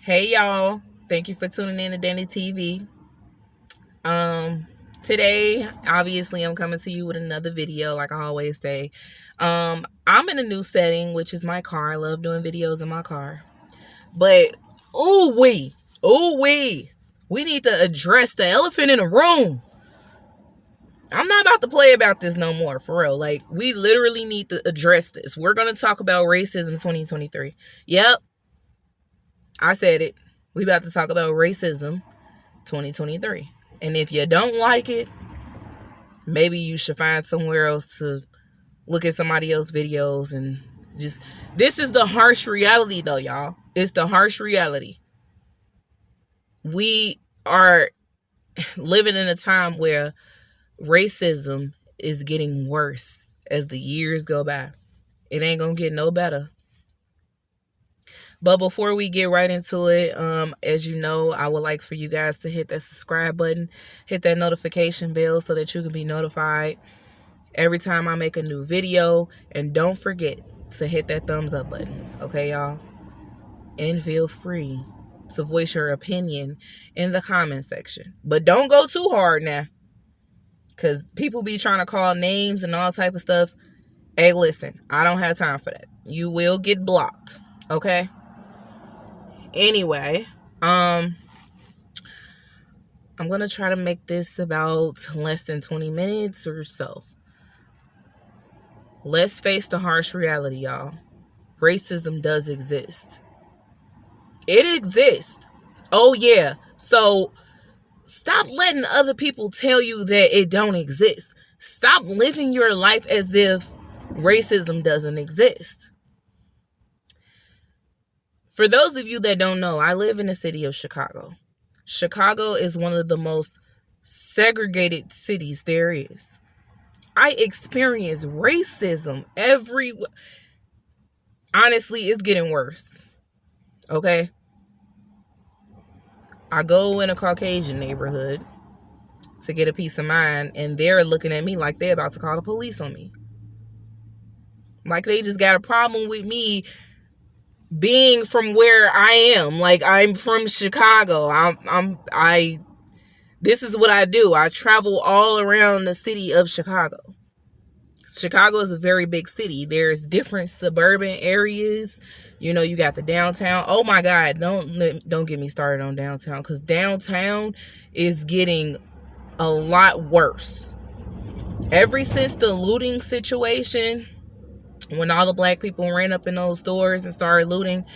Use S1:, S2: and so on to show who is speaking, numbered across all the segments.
S1: Hey y'all, thank you for tuning in to Danny TV. Um Today, obviously I'm coming to you with another video like I always say. I'm in a new setting, which is my car. I love doing videos in my car. But we need to address the elephant in the room. I'm not about to play about this no more, for real. Like, we literally need to address this. We're going to talk about racism 2023. Yep, I said it. We about to talk about racism 2023. And if you don't like it, maybe you should find somewhere else to look at somebody else's videos and just, this is the harsh reality though, y'all. It's the harsh reality. We are living in a time where racism is getting worse as the years go by. It ain't gonna get no better. But before we get right into it, as you know, I would like for you guys to hit that subscribe button, hit that notification bell so that you can be notified every time I make a new video. And don't forget to hit that thumbs up button, okay, y'all? And feel free to voice your opinion in the comment section. But don't go too hard now, because people be trying to call names and all type of stuff. Hey, listen, I don't have time for that. You will get blocked, okay? Anyway, I'm gonna try to make this about less than 20 minutes or so. Let's face the harsh reality, y'all. Racism does exist. It exists. Oh yeah. So stop letting other people tell you that it don't exist. Stop living your life as if racism doesn't exist. For those of you that don't know, I live in the city of Chicago. Chicago is one of the most segregated cities there is. I experience racism honestly, it's getting worse. Okay? I go in a Caucasian neighborhood to get a piece of mind, and they're looking at me like they're about to call the police on me. Like they just got a problem with me being from where I am. Like, I'm from Chicago. This is what I do. I travel all around the city of Chicago. Chicago is a very big city. There's different suburban areas. You know, you got the downtown. Oh my God, don't get me started on downtown, because downtown is getting a lot worse. Ever since the looting situation, when all the black people ran up in those stores and started looting,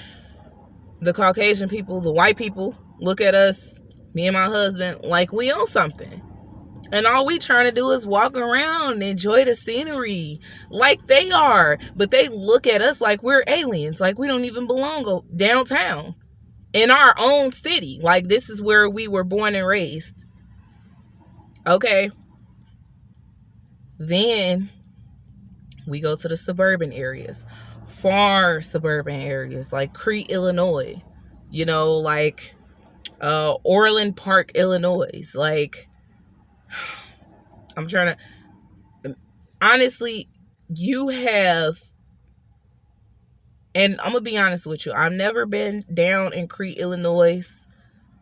S1: the Caucasian people, the white people, look at us, me and my husband, like we own something. And all we trying to do is walk around and enjoy the scenery like they are. But they look at us like we're aliens, like we don't even belong downtown in our own city. Like, this is where we were born and raised. Okay. Then we go to the suburban areas, far suburban areas like Crete, Illinois, you know, like Orland Park, Illinois. Like, I'm trying to, honestly, you have, and I'm gonna be honest with you, I've never been down in Crete, Illinois.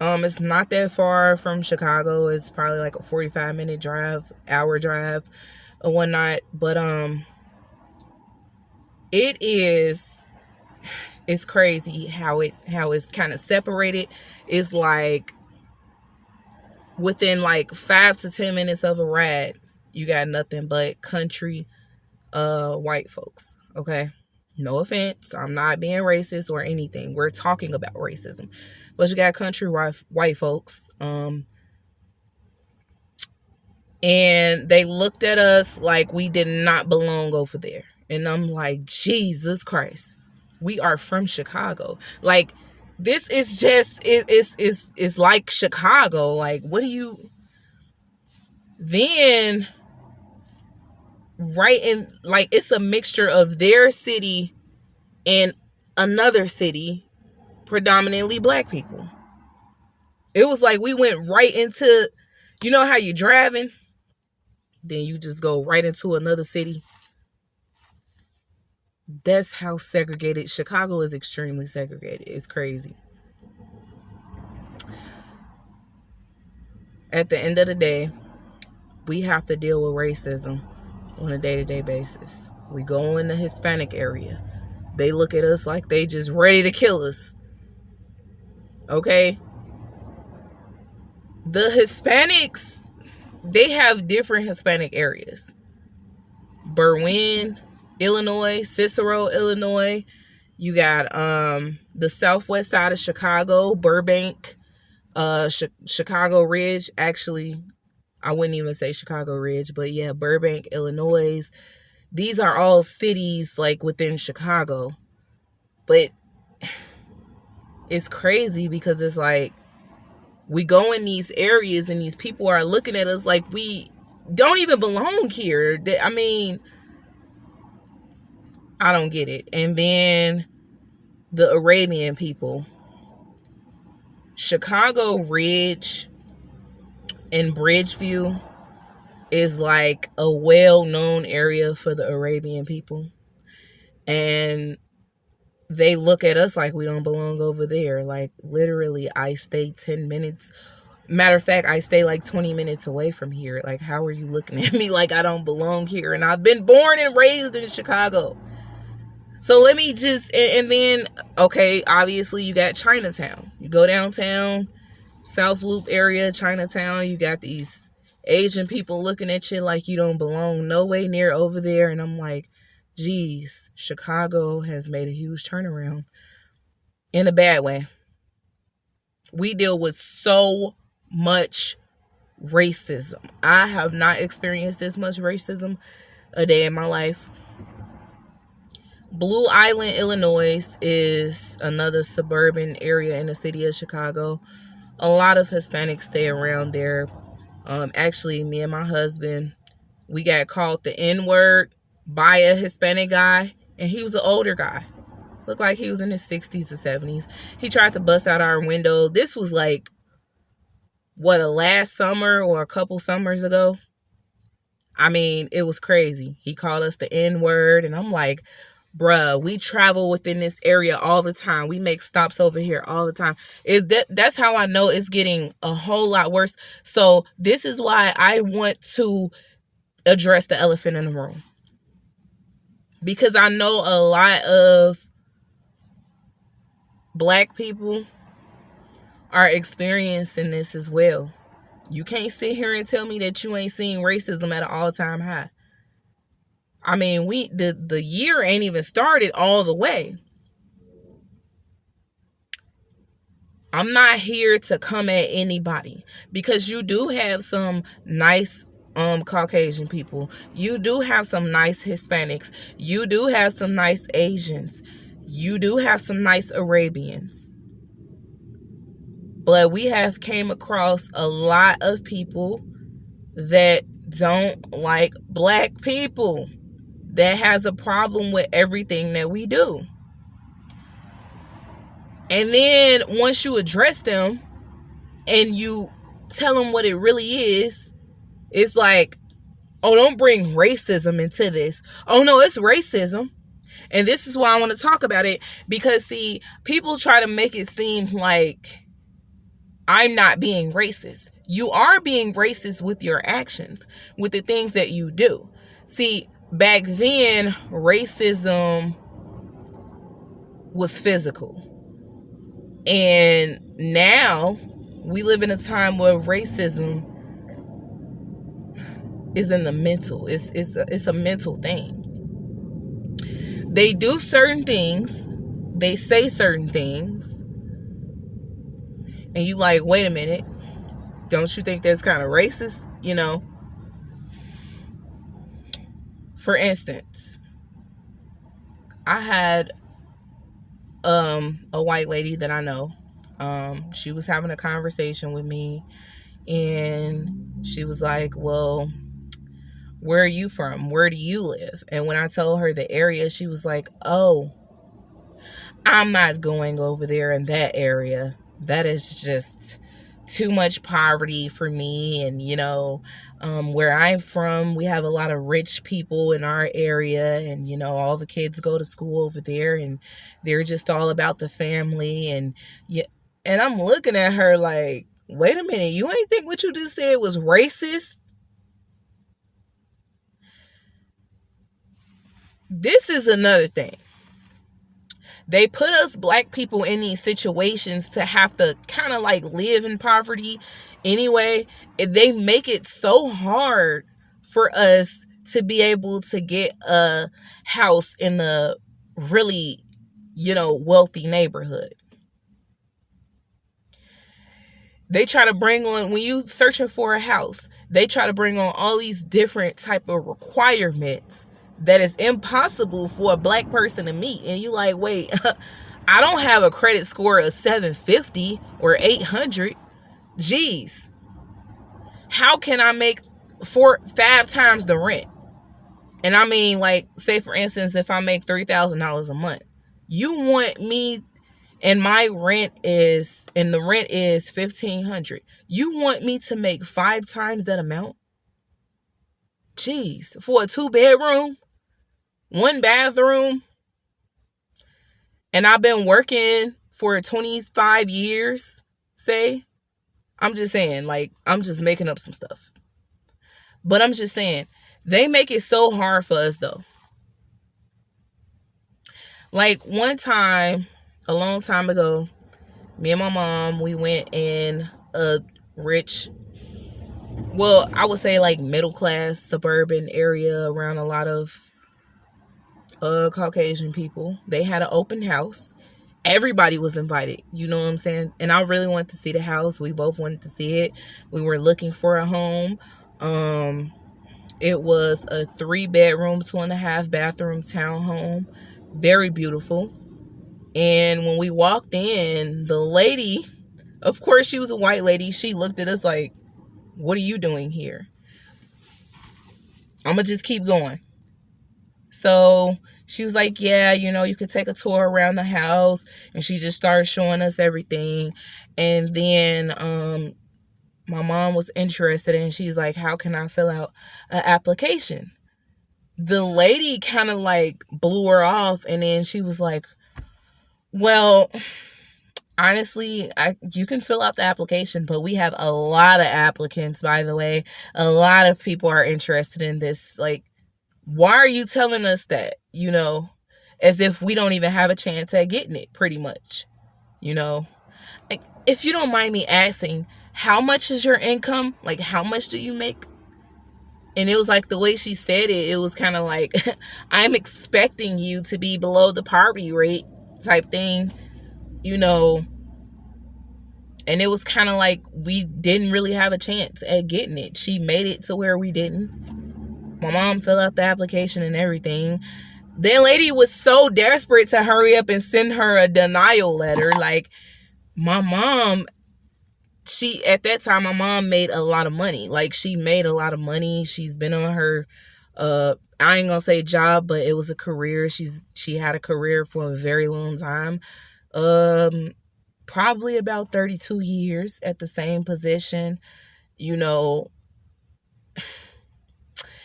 S1: It's not that far from Chicago. It's probably like a 45-minute drive, hour drive, or whatnot. But it is, it's crazy how it's kind of separated. It's like within like 5 to 10 minutes of a ride, you got nothing but country white folks. Okay, no offense, I'm not being racist or anything. We're talking about racism, but you got country white folks. And they looked at us like we did not belong over there. And I'm like, Jesus Christ, we are from Chicago. Like, this is just, it's like Chicago. Like, what do you, then right in, like, it's a mixture of their city and another city, predominantly black people. It was like we went right into, you know how you driving, then you just go right into another city. That's how segregated Chicago is. Extremely segregated. It's crazy. At the end of the day, we have to deal with racism on a day-to-day basis. We go in the Hispanic area. They look at us like they just ready to kill us. Okay? The Hispanics, they have different Hispanic areas. Berwyn, Illinois, Cicero, Illinois. You got the southwest side of Chicago, Burbank, Chicago Ridge. Actually, I wouldn't even say Chicago Ridge, but yeah, Burbank, Illinois. These are all cities like within Chicago. But it's crazy because it's like we go in these areas and these people are looking at us like we don't even belong here. I mean, I don't get it. And then the Arabian people. Chicago Ridge and Bridgeview is like a well-known area for the Arabian people. And they look at us like we don't belong over there. Like, literally, I stay 10 minutes. Matter of fact, I stay like 20 minutes away from here. Like, how are you looking at me like I don't belong here? And I've been born and raised in Chicago. So let me just, and then, okay, obviously you got Chinatown. You go downtown, South Loop area, Chinatown, you got these Asian people looking at you like you don't belong no way near over there. And I'm like, geez, Chicago has made a huge turnaround in a bad way. We deal with so much racism. I have not experienced this much racism a day in my life. Blue Island, Illinois is another suburban area in the city of Chicago. A lot of Hispanics stay around there. Actually, me and my husband, we got called the N-word by a Hispanic guy, and he was an older guy. Looked like he was in his 60s or 70s. He tried to bust out our window. This was like, what, a last summer or a couple summers ago? I mean, it was crazy. He called us the N-word, and I'm like, bruh, we travel within this area all the time. We make stops over here all the time. That's how I know it's getting a whole lot worse. So this is why I want to address the elephant in the room. Because I know a lot of Black people are experiencing this as well. You can't sit here and tell me that you ain't seeing racism at an all-time high. I mean, the year ain't even started all the way. I'm not here to come at anybody, because you do have some nice Caucasian people. You do have some nice Hispanics. You do have some nice Asians. You do have some nice Arabians. But we have came across a lot of people that don't like Black people, that has a problem with everything that we do. And then once you address them and you tell them what it really is, it's like, oh, don't bring racism into this. Oh, no, it's racism. And this is why I want to talk about it, because, see, people try to make it seem like I'm not being racist. You are being racist with your actions, with the things that you do. See, back then, racism was physical. And now we live in a time where racism is in the mental. It's a mental thing. They do certain things. They say certain things. And you like, wait a minute. Don't you think that's kind of racist? You know? For instance, I had a white lady that I know. She was having a conversation with me, and she was like, well, where are you from? Where do you live? And when I told her the area, she was like, oh, I'm not going over there in that area. That is just too much poverty for me. And, you know, where I'm from, we have a lot of rich people in our area, and, you know, all the kids go to school over there, and they're just all about the family. And I'm looking at her like, wait a minute, you ain't think what you just said was racist? This is another thing. They put us black people in these situations to have to kind of like live in poverty anyway. They make it so hard for us to be able to get a house in a really, wealthy neighborhood. They try to bring on, when you searching for a house, they try to bring on all these different type of requirements that is impossible for a black person to meet. And you like, wait, I don't have a credit score of 750 or 800. Geez, how can I make 5 times the rent? And I mean, like, say for instance, if I make $3,000 a month, you want me, and my rent is, and the rent is $1,500. You want me to make 5 times that amount? Jeez, for a 2-bedroom, 1 bathroom, and I've been working for 25 years, say. I'm just saying, like, I'm just making up some stuff. But I'm just saying, they make it so hard for us, though. Like, one time, a long time ago, me and my mom, we went in a rich, well, I would say like middle class suburban area around a lot of Caucasian people. They had an open house. Everybody was invited, you know what I'm saying? And I really wanted to see the house. We both wanted to see it. We were looking for a home. It was a 3-bedroom, 2.5 bathroom townhome. Very beautiful. And when we walked in, the lady, of course she was a white lady, she looked at us like, what are you doing here? I'm gonna just keep going. So she was like, yeah, you could take a tour around the house. And she just started showing us everything. And then my mom was interested, and she's like, how can I fill out an application? The lady kind of like blew her off, and then she was like, well, honestly, you can fill out the application, but we have a lot of applicants, by the way. A lot of people are interested in this. Like, why are you telling us that? As if we don't even have a chance at getting it, pretty much. Like, if you don't mind me asking, how much is your income? Like, how much do you make? And it was like the way she said it, it was kind of like, I'm expecting you to be below the poverty rate type thing, and it was kind of like we didn't really have a chance at getting it. She made it to where we didn't. My mom filled out the application and everything. That lady was so desperate to hurry up and send her a denial letter. Like, my mom, at that time, my mom made a lot of money. Like, she made a lot of money. She's been on her, I ain't gonna say job, but it was a career. She had a career for a very long time. Probably about 32 years at the same position.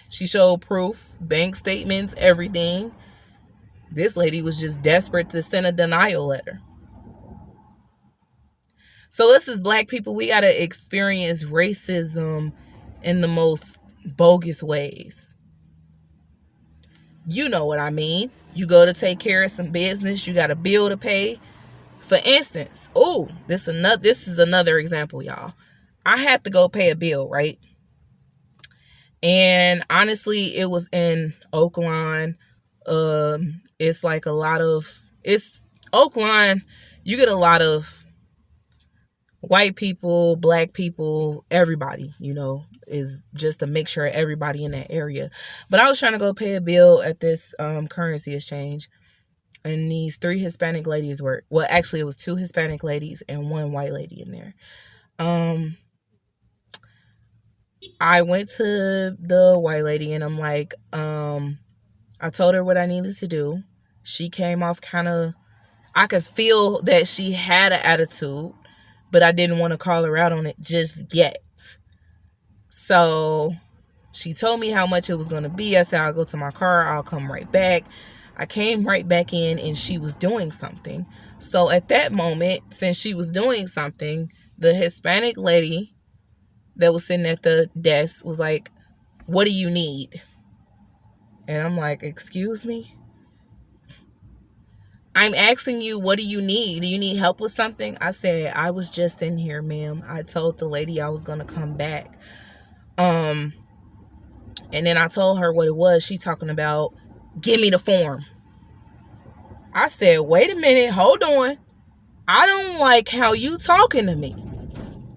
S1: She showed proof, bank statements, everything. This lady was just desperate to send a denial letter. So us as black people, we got to experience racism in the most bogus ways. You know what I mean. You go to take care of some business, you got a bill to pay. For instance, this is another example, y'all. I had to go pay a bill, right? And honestly, it was in Oakland. It's like it's Oakland. You get a lot of white people, black people, everybody, is just a mixture of everybody in that area. But I was trying to go pay a bill at this currency exchange. And these 3 Hispanic ladies actually it was 2 Hispanic ladies and 1 white lady in there. I went to the white lady and I'm like, I told her what I needed to do. She came off I could feel that she had an attitude, but I didn't want to call her out on it just yet. So she told me how much it was going to be. I said, I'll go to my car. I'll come right back. I came right back in and she was doing something. So at that moment, since she was doing something, The Hispanic lady that was sitting at the desk was like, "What do you need?" And I'm like, "Excuse me? I'm asking you, what do you need? Do you need help with something?" I said, "I was just in here, ma'am. I told the lady I was going to come back. And then I told her what it was. She talking about, give me the form." I said, "Wait a minute. Hold on. I don't like how you talking to me.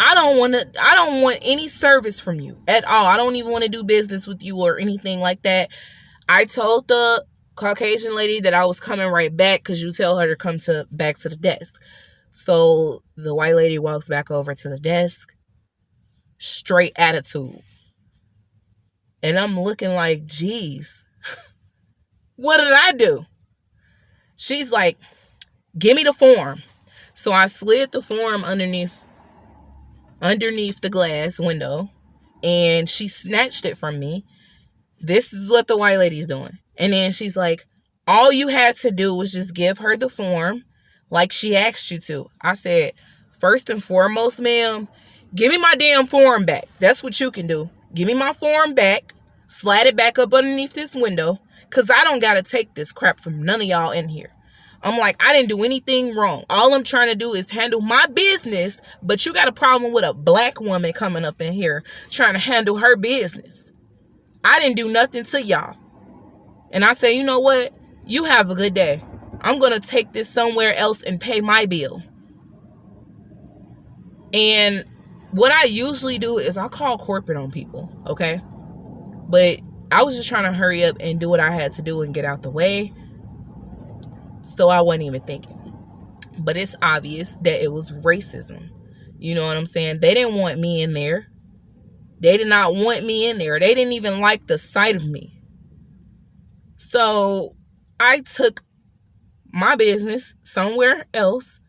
S1: I don't want any service from you at all. I don't even want to do business with you or anything like that." I told the Caucasian lady that I was coming right back because you tell her to come back to the desk. So the white lady walks back over to the desk, straight attitude. And I'm looking like, geez, what did I do? She's like, "Give me the form." So I slid the form underneath the glass window, and she snatched it from me. This is what the white lady's doing. And then she's like, "All you had to do was just give her the form like she asked you to." I said, "First and foremost, ma'am, give me my damn form back. That's what you can do. Give me my form back, slide it back up underneath this window, because I don't got to take this crap from none of y'all in here." I'm like, I didn't do anything wrong. All I'm trying to do is handle my business, but you got a problem with a black woman coming up in here trying to handle her business. I didn't do nothing to y'all. And I say, "You know what? You have a good day. I'm going to take this somewhere else and pay my bill." And what I usually do is I call corporate on people, okay? But I was just trying to hurry up and do what I had to do and get out the way. So I wasn't even thinking. But it's obvious that it was racism. You know what I'm saying? They didn't want me in there. They did not want me in there. They didn't even like the sight of me. So I took my business somewhere else,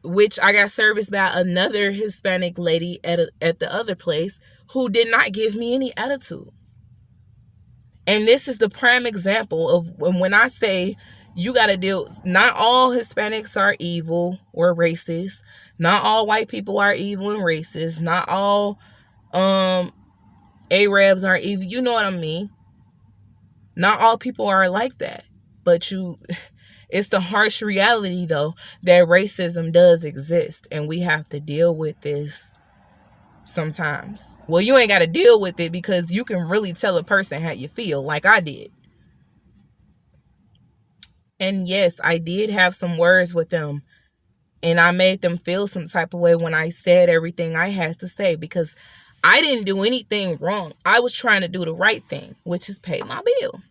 S1: which I got serviced by another Hispanic lady at the other place who did not give me any attitude. And this is the prime example of when I say you got to deal. Not all Hispanics are evil or racist. Not all white people are evil and racist. Not all Arabs are evil. You know what I mean? Not all people are like that. But it's the harsh reality, though, that racism does exist. And we have to deal with this sometimes. Well, you ain't got to deal with it because you can really tell a person how you feel, like I did. And yes, I did have some words with them. And I made them feel some type of way when I said everything I had to say, because I didn't do anything wrong. I was trying to do the right thing, which is pay my bill.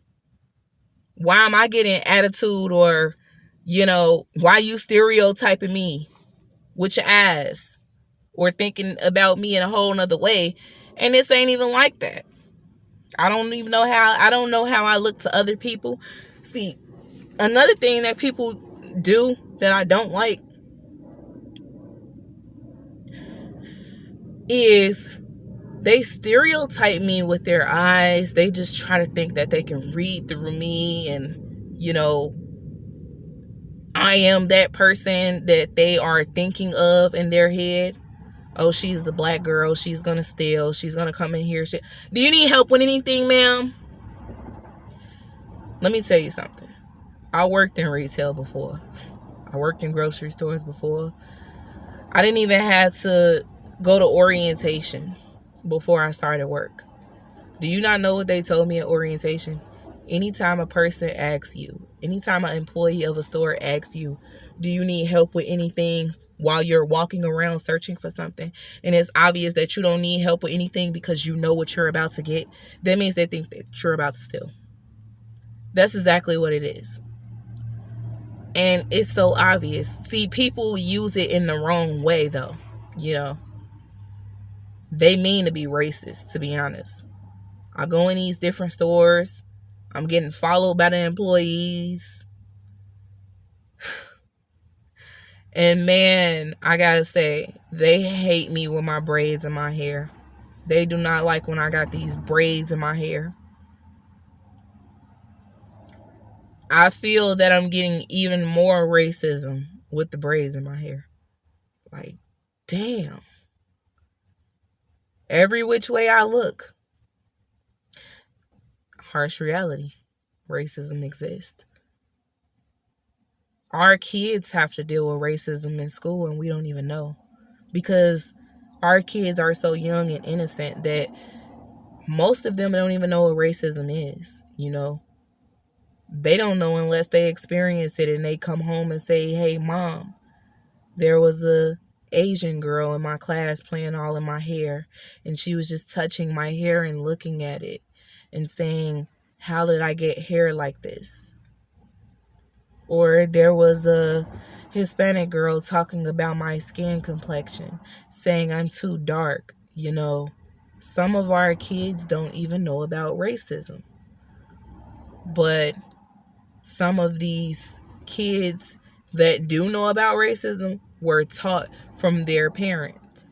S1: Why am I getting attitude, or, why you stereotyping me with your ass, or thinking about me in a whole nother way? And this ain't even like that. I don't know how I look to other people. See, another thing that people do that I don't like is they stereotype me with their eyes. They just try to think that they can read through me, and I am that person that they are thinking of in their head. Oh, she's the black girl. She's gonna steal. She's gonna come in here. Do you need help with anything, ma'am? Let me tell you something. I worked in retail before. I worked in grocery stores before. I didn't even have to go to orientation before I started work. Do you not know what they told me at orientation? Anytime a person asks you, anytime an employee of a store asks you, "Do you need help with anything?" while you're walking around searching for something, and it's obvious that you don't need help with anything because you know what you're about to get, that means they think that you're about to steal. That's exactly what it is. And it's so obvious. See, people use it in the wrong way, though. They mean to be racist, to be honest. I go in these different stores. I'm getting followed by the employees. And man, I gotta say, they hate me with my braids in my hair. They do not like when I got these braids in my hair. I feel that I'm getting even more racism with the braids in my hair. Like, damn, every which way I look, harsh reality, racism exists. Our kids have to deal with racism in school and we don't even know, because our kids are so young and innocent that most of them don't even know what racism is. They don't know unless they experience it and they come home and say, hey, mom, there was a Asian girl in my class playing all in my hair, and she was just touching my hair and looking at it and saying, how did I get hair like this? Or there was a Hispanic girl talking about my skin complexion, saying I'm too dark. Some of our kids don't even know about racism. But some of these kids that do know about racism were taught from their parents.